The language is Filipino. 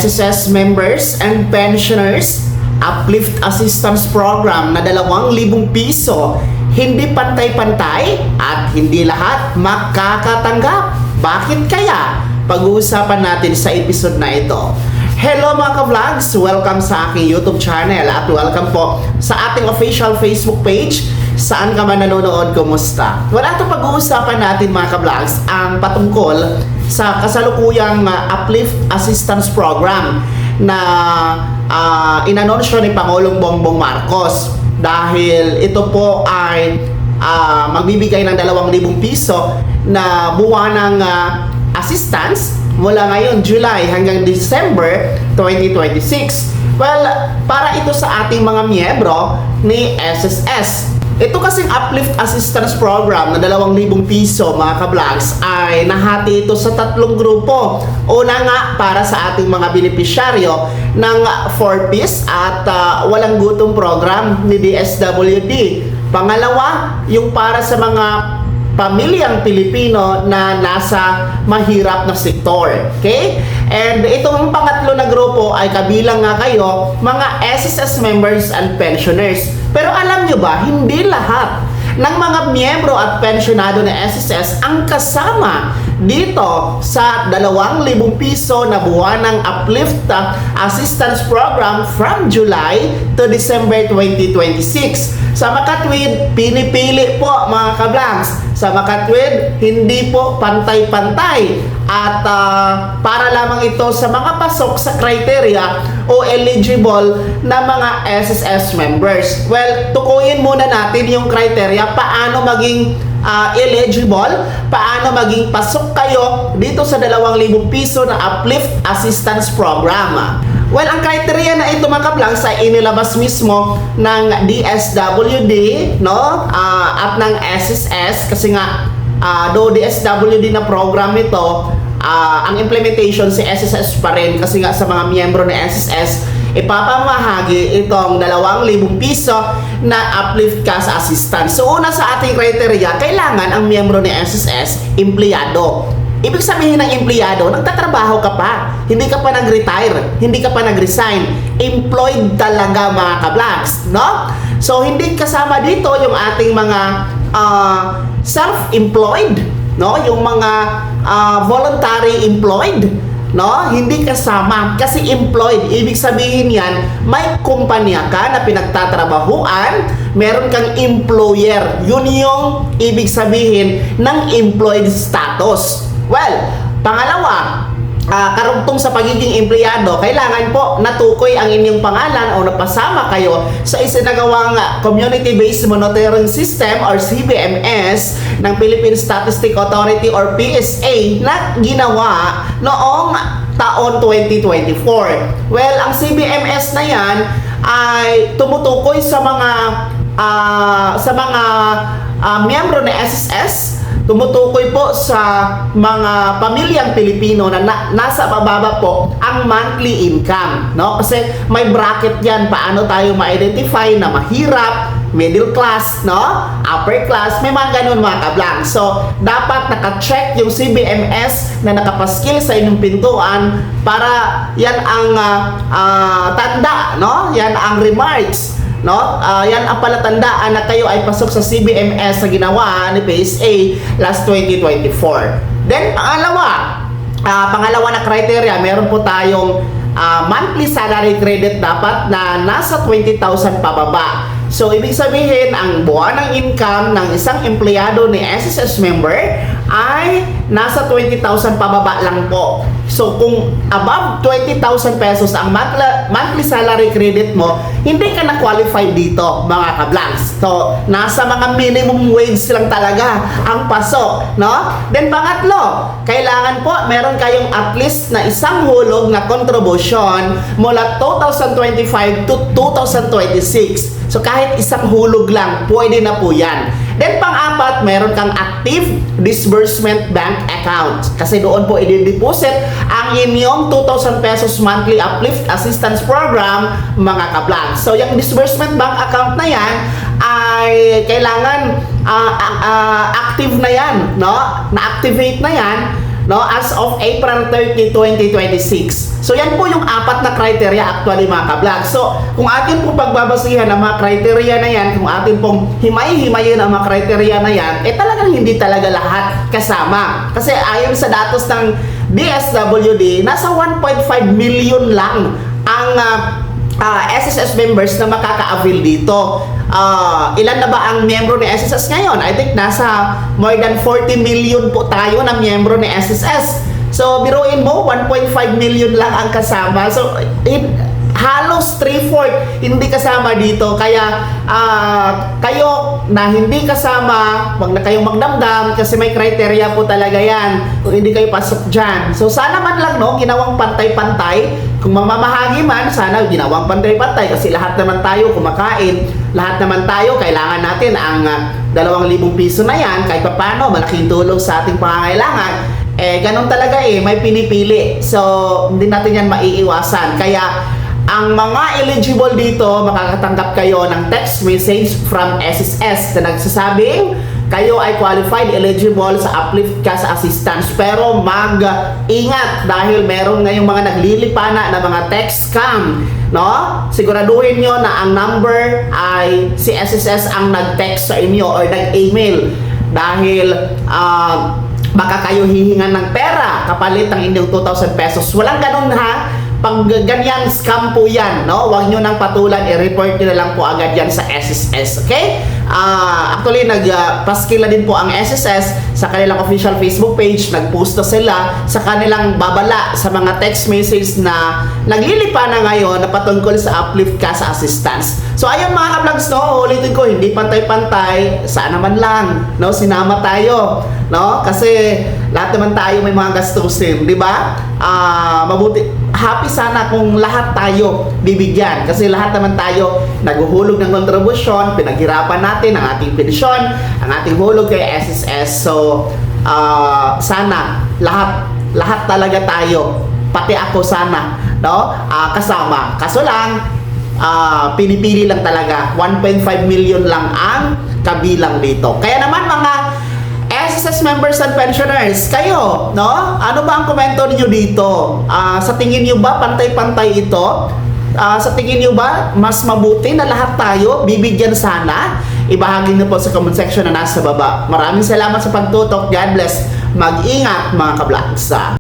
SSS members and pensioners, uplift assistance program na 2,000 piso, hindi pantay-pantay at hindi lahat makakatanggap. Bakit kaya? Pag-uusapan natin sa episode na ito. Hello mga ka-vlogs! Welcome sa aking YouTube channel at welcome po sa ating official Facebook page. Saan ka man nanonood, kumusta? Wala ito pag-uusapan natin mga ka-vlogs ang patungkol sa kasalukuyang uplift assistance program na inanunsyo ni Pangulong Bongbong Marcos. Dahil ito po ay magbibigay ng 2,000 piso na buwanang assistance mula ngayon July hanggang December 2026. Well, para ito sa ating mga miyembro ni SSS. Ito kasing uplift assistance program na 2,000 piso mga ka-vlogs ay nahati ito sa 3 grupo. Una nga para sa ating mga benepisyaryo ng 4-piece at walang gutom program ni DSWD. Pangalawa, yung para sa mga pamilyang Pilipino na nasa mahirap na sektor. Okay? And itong pangatlo na grupo ay kabilang nga kayo, mga SSS members and pensioners. Pero alam nyo ba, hindi lahat ng mga miyembro at pensionado ng SSS ang kasama dito sa 2,000 piso na buwanang uplift assistance program from July to December 2026. Sa makatwid, pinipili po mga ka-vlogs. Sa makatwid, hindi po pantay-pantay at para lamang ito sa mga pasok sa criteria o eligible na mga SSS members. Well, tukuyin muna natin yung criteria paano maging eligible, paano maging pasok kayo dito sa 2,000 piso na uplift assistance program. Well, ang criteria na ito mga ka-vlogs ay inilabas mismo ng DSWD, no? At ng SSS kasi nga though DSWD na program ito, ang implementation si SSS pa rin kasi nga sa mga miyembro ng SSS ipapamahagi itong 2,000 piso na uplift ka sa assistance. So una sa ating criteria, kailangan ang miyembro ng SSS empleyado. Ibig sabihin ng empleyado, nagtatrabaho ka pa, hindi ka pa nag-retire, hindi ka pa nag-resign, employed talaga mga ka-vlogs, no? So hindi kasama dito yung ating mga self-employed, no? Yung mga voluntary employed, no? Hindi kasama kasi employed. Ibig sabihin yan, may kumpanya ka na pinagtatrabahuan, meron kang employer. Yun yung ibig sabihin ng employed status. Well, pangalawa, karugtong sa pagiging empleyado, kailangan po natukoy ang inyong pangalan o napasama kayo sa isinagawang Community-Based Monitoring System or CBMS ng Philippine Statistics Authority or PSA na ginawa noong taon 2024. Well, ang CBMS na yan ay tumutukoy sa mga miyembro ng SSS, tumutukoy po sa mga pamilyang Pilipino na nasa bababa po ang monthly income, no? Kasi may bracket yan, paano tayo ma-identify na mahirap, middle class, no? Upper class, may mga ganun mga kablang. So, dapat naka-check yung CBMS na nakapaskil sa inyong pintuan para yan ang tanda, no? Yan ang remarks, no? Yan ang palatandaan na kayo ay pasok sa CBMS na ginawa ni PSA last 2024. Then, pangalawa na criteria, meron po tayong monthly salary credit dapat na nasa 20,000 pababa. So, ibig sabihin, ang buwanang income ng isang empleyado ni SSS member ay nasa 20,000 pababa lang po. So, kung above 20,000 pesos ang monthly salary credit mo, hindi ka na-qualify dito, mga ka-vlogs. So, nasa mga minimum wage lang talaga ang pasok, no? Then, pangatlo, kailangan po meron kayong at least na isang hulog na contribution mula 2025 to 2026. So, kahit isang hulog lang, pwede na po yan. Then, pang-apat, meron kang active disbursement bank account. Kasi doon po i-deposit ang inyong 2,000 pesos monthly uplift assistance program, mga ka-vlogs. So, yung disbursement bank account na yan ay kailangan active na yan, no? Na-activate na yan no, as of April 30, 2026. So yan po yung apat na criteria actually mga ka-vlog. So kung atin pong pagbabasihan ang mga criteria na yan, kung atin pong himay-himayin ang mga criteria na yan, talagang hindi talaga lahat kasama. Kasi ayon sa datos ng DSWD, nasa 1.5 million lang ang SSS members na makaka-avail dito. Ilan na ba ang miyembro ni SSS ngayon? I think nasa more than 40 million po tayo na miyembro ni SSS. So, biruin mo, 1.5 million lang ang kasama. So, halos 3/4 hindi kasama dito. Kaya, kayo na hindi kasama, wag na kayong magdamdam kasi may criteria po talaga yan kung hindi kayo pasok dyan. So, sana man lang, no, ginawang pantay-pantay. Kung mamamahagi man, sana ginawang pantay-pantay kasi lahat naman tayo kumakain. Lahat naman tayo, kailangan natin ang 2,000 piso na yan. Kahit pa paano, malaking tulong sa ating pangangailangan. Ganun talaga may pinipili. So, hindi natin yan maiiwasan. Kaya, ang mga eligible dito, makakatanggap kayo ng text message from SSS na nagsasabing kayo ay qualified, eligible sa uplift cash assistance. Pero mag-ingat dahil meron ngayong mga naglilipana na mga text scam. No? Siguraduhin nyo na ang number ay si SSS ang nag-text sa inyo or nag-email. Dahil baka kayo hihingan ng pera kapalit ng inyong 2,000 pesos. Walang ganun ha. Pag ganyan, scam po yan, no? Huwag nyo nang patulan, i-report nyo na lang po agad yan sa SSS, okay? Actually, nagpaskila din po ang SSS sa kanilang official Facebook page. Nag-post na sila sa kanilang babala sa mga text message na naglilipa na ngayon na patungkol sa uplift cash assistance. So, ayun mga ka-vlogs, no? Ulitin ko, hindi pantay-pantay. Sana man lang, no? Sinama tayo, no? Kasi lahat naman tayo may mga gastusin, di ba? Mabuti, happy sana kung lahat tayo bibigyan kasi lahat naman tayo naghuhulog ng kontribusyon, pinaghirapan natin ang ating pensyon, ang ating hulog kay SSS. So sana lahat talaga tayo, pati ako sana, no, kasama. Kaso lang pinipili lang talaga 1.5 million lang ang kabilang dito. Kaya naman mga SSS members and pensioners, kayo, no? Ano ba ang komento niyo dito? Sa tingin niyo ba pantay-pantay ito? Sa tingin niyo ba mas mabuti na lahat tayo bibigyan sana? Ibahagi niyo po sa comment section na nasa baba. Maraming salamat sa pagtutok. God bless. Mag-ingat mga ka-vlogs.